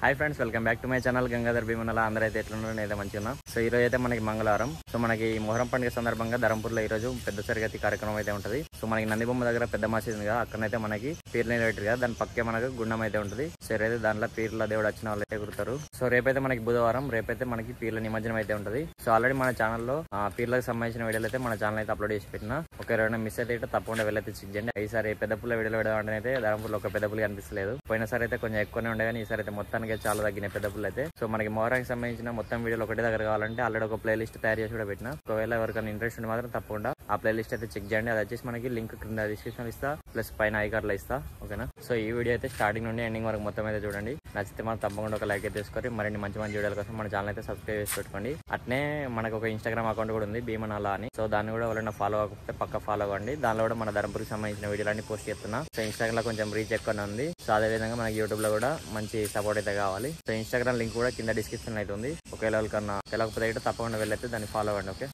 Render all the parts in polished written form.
Hi friends, welcome back to my channel Gangadhar Bheemanala. అందరూ అయితే ఎట్లున్నారో నేనైతే మంచిగా ఉన్నా. సో ఈ రోజు అయితే మనకి మంగళవారం. సో మనకి మొహరం పండుగ సందర్భంగా ధరంపూర్లో ఈ రోజు పెద్ద తరగతి కార్యక్రమం అయితే ఉంటుంది. సో మనకి నందిబొమ్మ దగ్గర పెద్ద మసీదు ఉంది కదా, అక్కడైతే మనకి పీర్లు నిలబెట్టారు కదా, దాని పక్కే మనకు గుండం అయితే ఉంటుంది. సో రేపు దాంట్లో పీర్ల దేవుడు వచ్చిన వాళ్ళు అయితే కుడతారు. సో రేపైతే మనకి బుధవారం, రేపైతే మనకి పీర్ల నిమజ్జనం అయితే ఉంటుంది. సో ఆల్రెడీ మన ఛానల్లో పీర్లకు సంబంధించిన వీడియోలు అయితే మన ఛానల్ అయితే అప్లోడ్ చేసి పెట్టినా. ఒక ఎవరైనా మిస్ అయితే తప్పకుండా వెళ్ళైతే చెక్ చేయండి. ఈసారి పెద్ద పుల్ల వీడియోలు పెడదామంటే అయితే ధరంపూర్లో ఒక పెద్ద పుల్లి కనిపిస్తలేదు. పోయినసారి అయితే కొంచెం ఎక్కువనే ఉండే కానీ ఈసారి అయితే మొత్తానికి చాలా తగ్గినాయి పెద్ద పుల్లు అయితే. సో మనకి మొహరానికి సంబంధించిన మొత్తం వీడియోలు ఒకటే దగ్గర కావాలంటే ఆల్రెడీ ఒక ప్లేలిస్ట్ తయారు చేసి కూడా పెట్టిన. ఒకవేళ ఎవరికైనా ఇంట్రెస్ట్ ఉంటే మాత్రం తప్పకుండా ఆ ప్లేలిస్ట్ అయితే చెక్ చేయండి. అది వచ్చేసి మనకి లింక్ కింద డిస్క్రిప్షన్ ఇస్తా, ప్లస్ పైన ఐకార్డ్లో ఇస్తా. ఓకేనా? సో ఈ వీడియో అయితే స్టార్టింగ్ నుండి ఎండింగ్ వరకు మొత్తం అయితే చూడండి. నచ్చితే మనం తప్పకుండా ఒక లైక్ అయితే తీసుకొని మరిన్ని మంచి మంచి వీడియోల కోసం మన ఛానల్ అయితే సబ్స్క్రైబ్ చేసి పెట్టుకోండి. అట్నే మనకు ఒక ఇన్స్టాగ్రామ్ అకౌంట్ కూడా ఉంది, భీమనల అని. సో దాన్ని కూడా ఎవరైనా ఫాలో అవ్వకపోతే పక్క ఫాలో అవ్వండి. దానిలో కూడా మన ధరంపూర్కి సంబంధించిన వీడియోలన్నీ పోస్ట్ చేస్తున్నా. సో ఇన్స్టాగ్రామ్ లో కొంచెం రీచ్ ఎక్కువనే ఉంది. సో అదే విధంగా మనకి యూట్యూబ్ లో కూడా మంచి సపోర్ట్ అయితే కావాలి. సో ఇన్స్టాగ్రామ్ లింక్ కూడా కింద డిస్క్రిప్షన్ అయితే ఉంది. ఒకవేళ వాళ్ళకన్నా తెలియకపోతే అయితే తప్పకుండా వెళ్ళైతే దాన్ని ఫాలో అవ్వండి. ఓకే?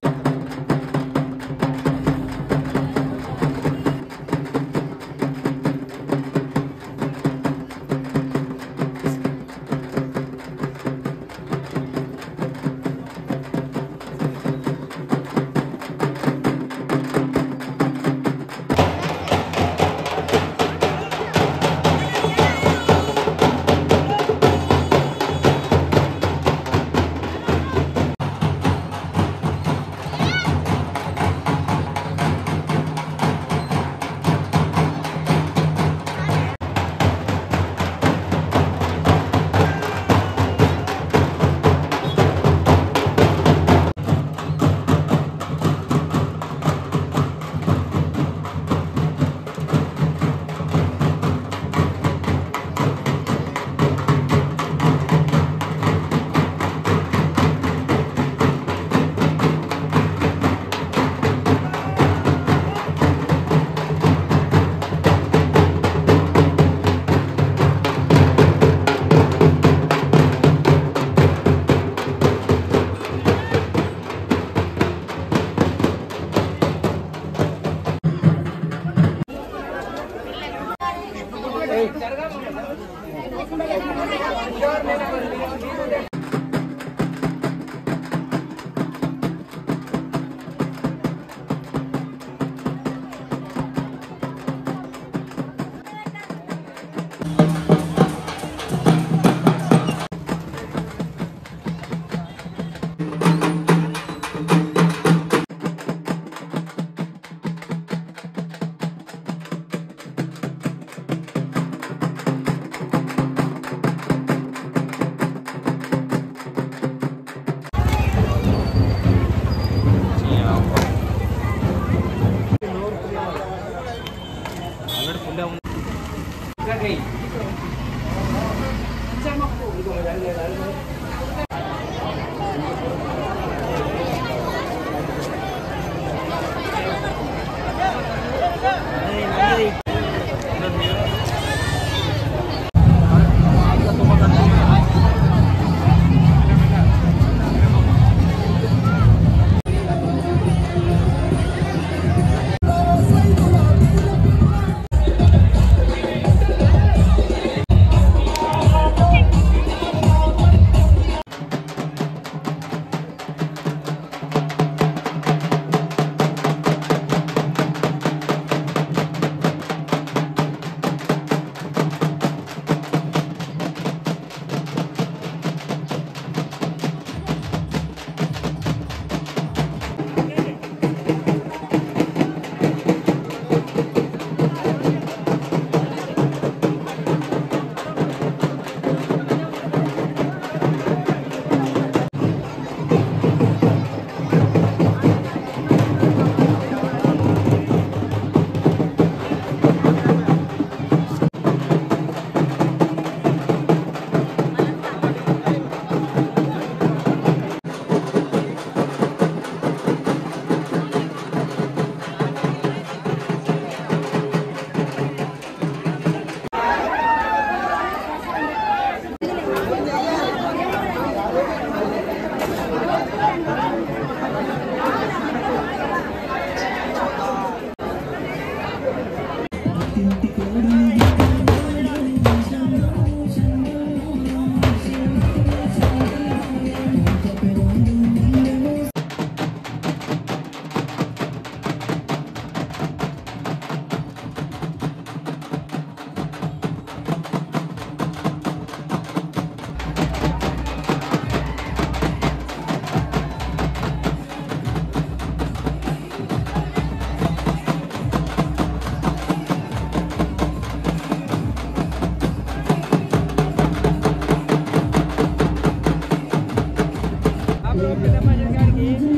పెద్ద మనిషి గారికి